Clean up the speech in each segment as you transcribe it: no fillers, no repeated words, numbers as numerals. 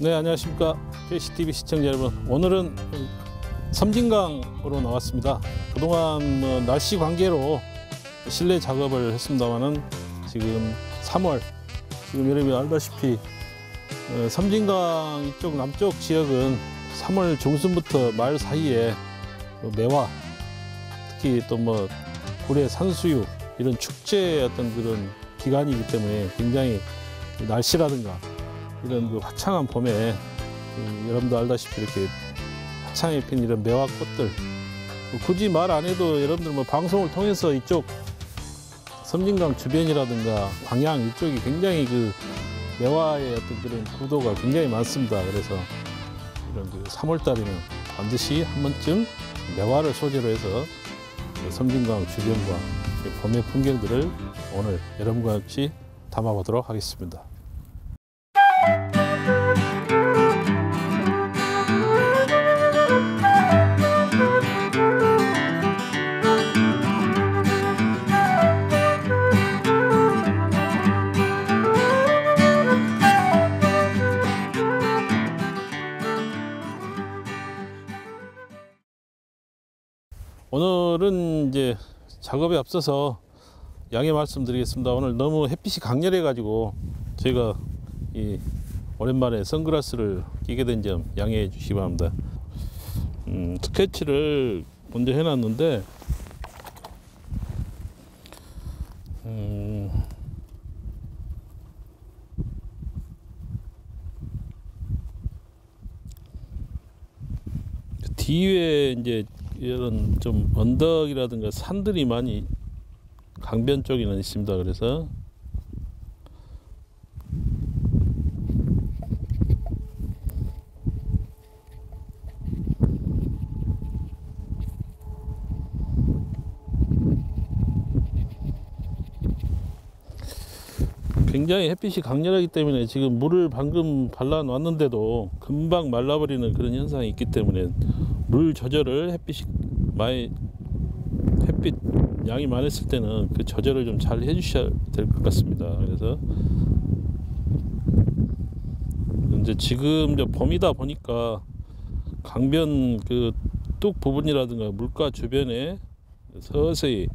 네, 안녕하십니까 KCTV 시청자 여러분. 오늘은 섬진강으로 나왔습니다. 그동안 날씨 관계로 실내 작업을 했습니다만은 지금 3월, 지금 여러분이 알다시피 섬진강 이쪽 남쪽 지역은 3월 중순부터 말 사이에 매화, 특히 또 구례 산수유 이런 축제의 어떤 그런 기간이기 때문에 굉장히 날씨라든가 이런 그 화창한 봄에 여러분도 알다시피 이렇게 화창하게 핀 이런 매화 꽃들, 굳이 말 안 해도 여러분들 방송을 통해서 이쪽 섬진강 주변이라든가 광양 이쪽이 굉장히 그 매화의 어떤 그런 구도가 굉장히 많습니다. 그래서 이런 그 3월 달에는 반드시 한 번쯤 매화를 소재로 해서 섬진강 주변과 봄의 풍경들을 오늘 여러분과 같이 담아보도록 하겠습니다. 오늘은 이제 작업에 앞서서 양해 말씀드리겠습니다. 오늘 너무 햇빛이 강렬해 가지고 저희가 오랜만에 선글라스를 끼게 된 점 양해해 주시기 바랍니다. 스케치를 먼저 해놨는데 뒤에 이제 이런 좀 언덕이라든가 산들이 많이 강변 쪽에는 있습니다. 그래서 굉장히 het빛이 강렬하기 때문에 지금 물을 방금 발라 놨는데도 금방 말라버리는 그런 현상이 있기 때문에 물 조절을 햇빛 양이 많았을 때는 그 조절을 좀 잘 해주셔야 될 것 같습니다. 그래서 이제 지금 이제 봄이다 보니까 강변 그 뚝 부분이라든가 물가 주변에 서서히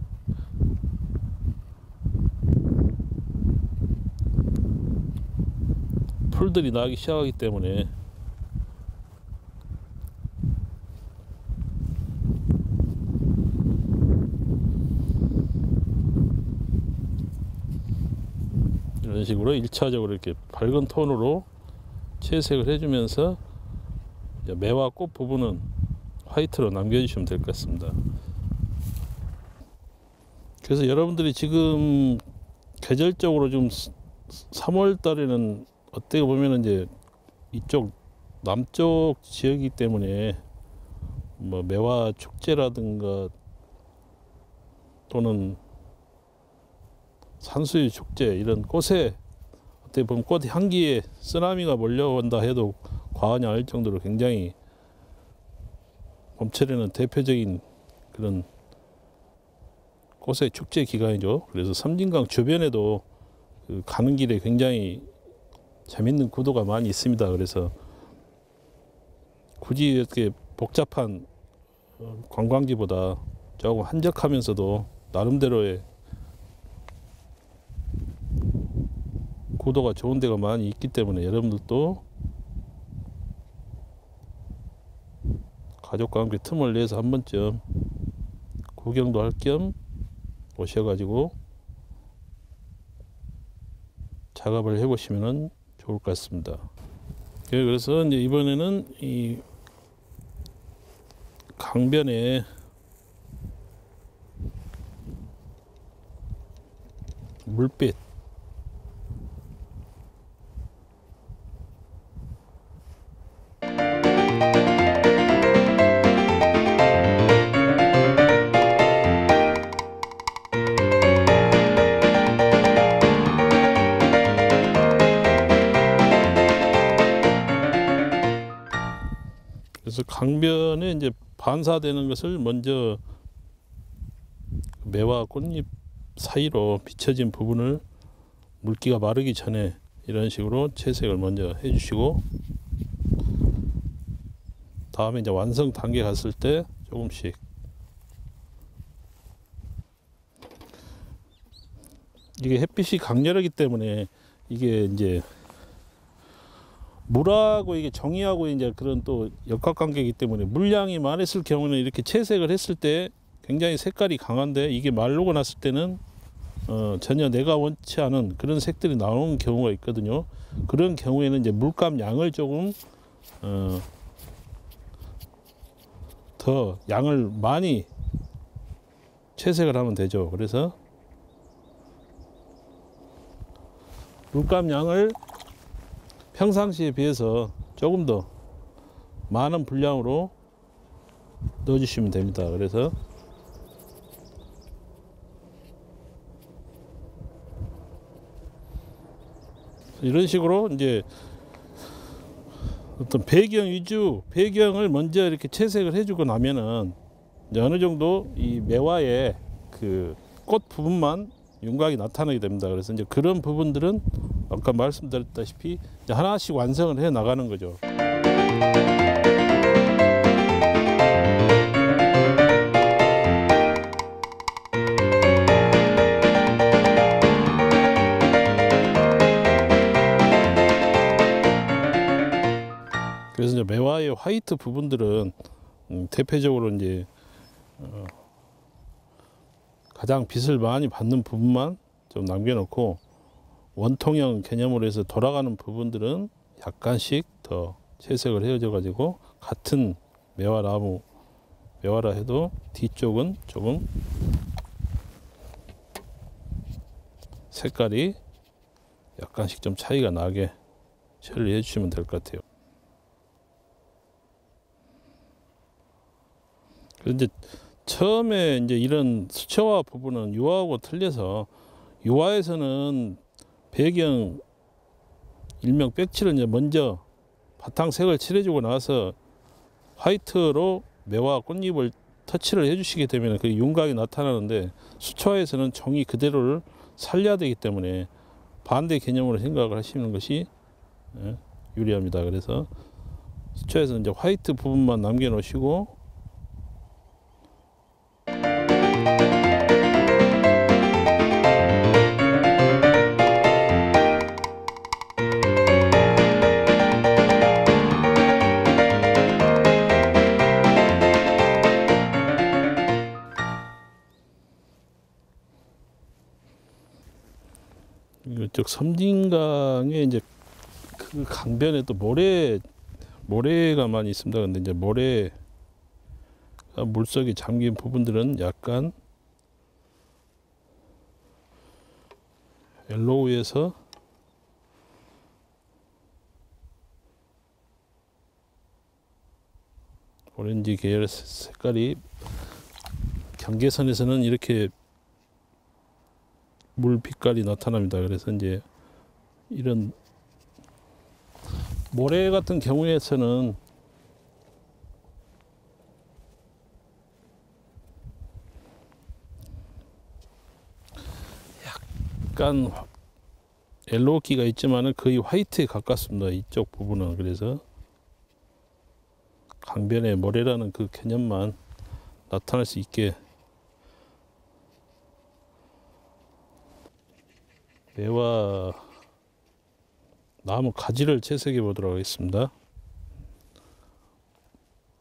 풀들이 나기 시작하기 때문에 이런 식으로 1차적으로 이렇게 밝은 톤으로 채색을 해주면서 매화 꽃 부분은 화이트로 남겨주시면 될 것 같습니다. 그래서 여러분들이 지금 계절적으로 좀 3월 달에는 어떻게 보면 이제 이쪽 남쪽 지역이기 때문에 매화 축제라든가 또는 산수유 축제 이런 꽃에 어떻게 보면 꽃 향기에 쓰나미가 몰려온다 해도 과언이 아닐 정도로 굉장히 봄철에는 대표적인 그런 꽃의 축제 기간이죠. 그래서 섬진강 주변에도 가는 길에 굉장히 재밌는 구도가 많이 있습니다. 그래서 굳이 이렇게 복잡한 관광지보다 조금 한적하면서도 나름대로의 구도가 좋은 데가 많이 있기 때문에 여러분들도 가족과 함께 틈을 내서 한 번쯤 구경도 할 겸 오셔가지고 작업을 해보시면 좋을 것 같습니다. 그래서 이제 이번에는 이 강변에 물빛 그래서 강변에 이제 반사되는 것을 먼저 매화 꽃잎 사이로 비춰진 부분을 물기가 마르기 전에 이런 식으로 채색을 먼저 해주시고 다음에 이제 완성 단계 갔을 때 조금씩. 이게 햇빛이 강렬하기 때문에 이게 이제 물하고 이게 정이하고 이제 그런 또 역학관계이기 때문에 물량이 많았을 경우는 이렇게 채색을 했을 때 굉장히 색깔이 강한데, 이게 말르고 났을 때는 전혀 내가 원치 않은 그런 색들이 나오는 경우가 있거든요. 그런 경우에는 이제 물감 양을 조금 더 양을 많이 채색을 하면 되죠. 그래서 물감 양을 평상시에 비해서 조금 더 많은 분량으로 넣어주시면 됩니다. 그래서 이런 식으로 이제 어떤 배경 위주, 배경을 먼저 이렇게 채색을 해주고 나면은 이제 어느 정도 이 매화의 그 꽃 부분만 윤곽이 나타나게 됩니다. 그래서 이제 그런 부분들은 아까 말씀드렸다시피 이제 하나씩 완성을 해 나가는 거죠. 그래서 이제 매화의 화이트 부분들은 대표적으로 이제 가장 빛을 많이 받는 부분만 좀 남겨놓고, 원통형 개념으로 해서 돌아가는 부분들은 약간씩 더 채색을 해줘 가지고 같은 매화나무 매화라 해도 뒤쪽은 조금 색깔이 약간씩 좀 차이가 나게 처리해 주시면 될 것 같아요. 그런데 처음에 이제 이런 수채화 부분은 유화하고 틀려서, 유화에서는 배경 일명 백칠을 이제 먼저 바탕색을 칠해주고 나서 화이트로 매화 꽃잎을 터치를 해주시게 되면 그 윤곽이 나타나는데, 수채화에서는 종이 그대로를 살려야 되기 때문에 반대 개념으로 생각을 하시는 것이 유리합니다. 그래서 수채화에서는 이제 화이트 부분만 남겨놓으시고, 이쪽 섬진강에 이제 그 강변에 또 모래가 많이 있습니다. 근데 이제 모래가 물속에 잠긴 부분들은 약간 옐로우에서 오렌지 계열 색깔이 경계선에서는 이렇게 물 빛깔이 나타납니다. 그래서 이제 이런 모래 같은 경우에서는 약간 옐로우기가 있지만은 거의 화이트에 가깝습니다. 이쪽 부분은. 그래서 강변의 모래라는 그 개념만 나타날 수 있게 매화 나무 가지를 채색해 보도록 하겠습니다.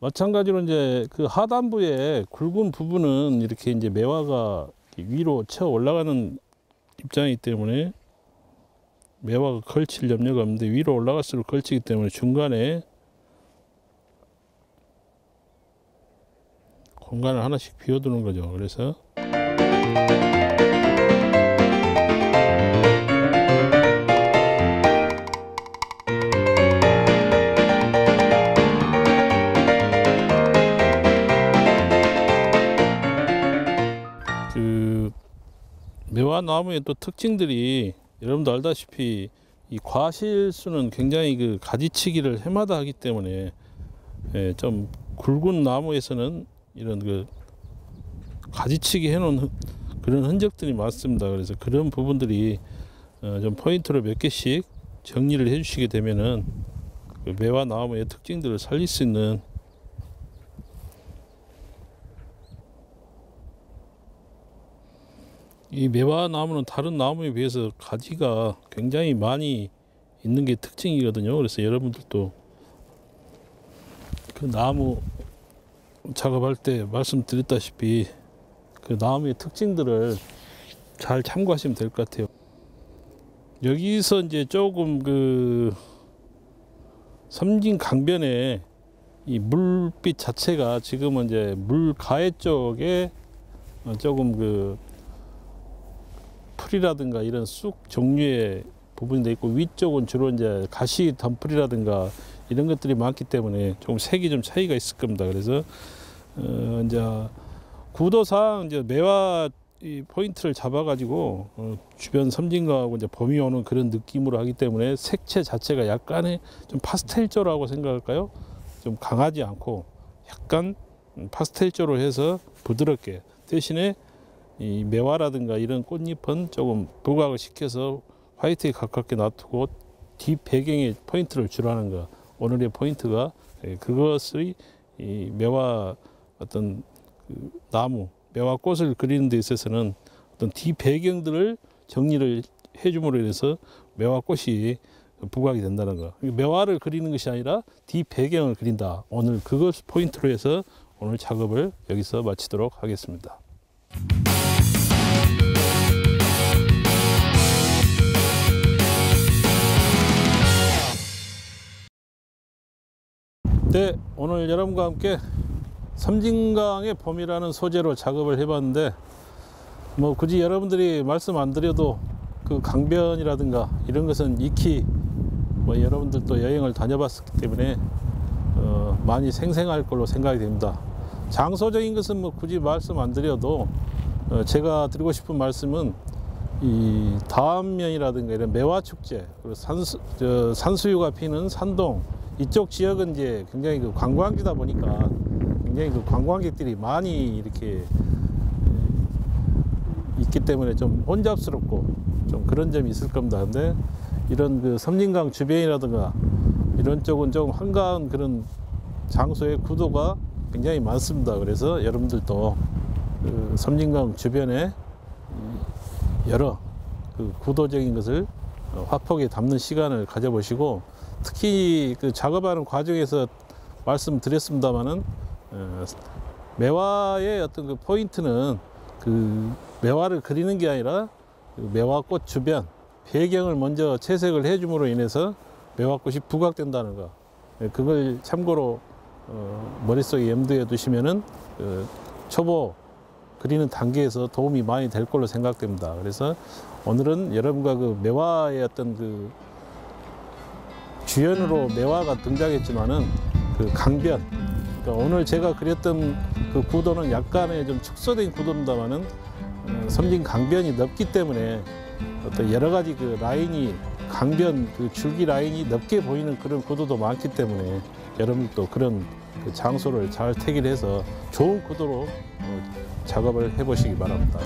마찬가지로 이제 그 하단부의 굵은 부분은 이렇게 이제 매화가 위로 쳐 올라가는 입장이기 때문에 매화가 걸칠 염려가 없는데, 위로 올라갈수록 걸치기 때문에 중간에 공간을 하나씩 비워두는 거죠. 그래서 그 매화나무의 또 특징들이 여러분도 알다시피 이 과실수는 굉장히 그 가지치기를 해마다 하기 때문에 좀 굵은 나무에서는 이런 그 가지치기 해놓은 그런 흔적들이 많습니다. 그래서 그런 부분들이 좀 포인트로 몇 개씩 정리를 해주시게 되면은 그 매화 나무의 특징들을 살릴 수 있는 이 매화 나무는 다른 나무에 비해서 가지가 굉장히 많이 있는 게 특징이거든요. 그래서 여러분들도 그 나무 작업할 때 말씀드렸다시피 그 나무의 특징들을 잘 참고하시면 될 것 같아요. 여기서 이제 조금 그 섬진 강변에 이 물빛 자체가 지금은 이제 물 가해 쪽에 조금 그 풀이라든가 이런 쑥 종류의 부분이 돼 있고, 위쪽은 주로 이제 가시 덤풀이라든가 이런 것들이 많기 때문에 조금 색이 좀 차이가 있을 겁니다. 그래서 이제 구도상 이제 매화 이 포인트를 잡아가지고 주변 섬진강하고 이제 범위 오는 그런 느낌으로 하기 때문에 색채 자체가 약간의 좀 파스텔조라고 생각할까요? 좀 강하지 않고 약간 파스텔조로 해서 부드럽게, 대신에 이 매화라든가 이런 꽃잎은 조금 부각을 시켜서 화이트에 가깝게 놔두고 뒷 배경에 포인트를 주라는 거. 오늘의 포인트가 그것의 이 매화 어떤 그 나무, 매화 꽃을 그리는 데 있어서는 어떤 뒷 배경들을 정리를 해줌으로 인해서 매화 꽃이 부각이 된다는 거. 매화를 그리는 것이 아니라 뒷 배경을 그린다. 오늘 그것 포인트로 해서 오늘 작업을 여기서 마치도록 하겠습니다. 네, 오늘 여러분과 함께 섬진강의 봄이라는 소재로 작업을 해봤는데, 뭐 굳이 여러분들이 말씀 안 드려도 그 강변이라든가 이런 것은 익히 뭐 여러분들도 여행을 다녀봤기 때문에 많이 생생할 걸로 생각이 됩니다. 장소적인 것은 뭐 굳이 말씀 안 드려도 제가 드리고 싶은 말씀은 이 다음면이라든가 이런 매화 축제, 그리고 산수유가 피는 산동 이쪽 지역은 이제 굉장히 그 관광지다 보니까 굉장히 그 관광객들이 많이 이렇게 있기 때문에 좀 혼잡스럽고 좀 그런 점이 있을 겁니다. 근데 이런 그 섬진강 주변이라든가 이런 쪽은 좀 한가한 그런 장소의 구도가 굉장히 많습니다. 그래서 여러분들도 그 섬진강 주변에 여러 그 구도적인 것을 화폭에 담는 시간을 가져보시고, 특히 그 작업하는 과정에서 말씀드렸습니다마는 매화의 어떤 그 포인트는 그 매화를 그리는 게 아니라 그 매화꽃 주변 배경을 먼저 채색을 해줌으로 인해서 매화꽃이 부각된다는 거. 그걸 참고로 머릿속에 염두에 두시면은 초보 그리는 단계에서 도움이 많이 될 걸로 생각됩니다. 그래서 오늘은 여러분과 그 매화의 어떤 그 주연으로 매화가 등장했지만은 그 강변, 그러니까 오늘 제가 그렸던 그 구도는 약간의 좀 축소된 구도입니다만은 섬진 강변이 넓기 때문에 어떤 여러 가지 그 라인이 강변 그 줄기 라인이 넓게 보이는 그런 구도도 많기 때문에 여러분도 그런 그 장소를 잘 택일해서 좋은 구도로 작업을 해보시기 바랍니다.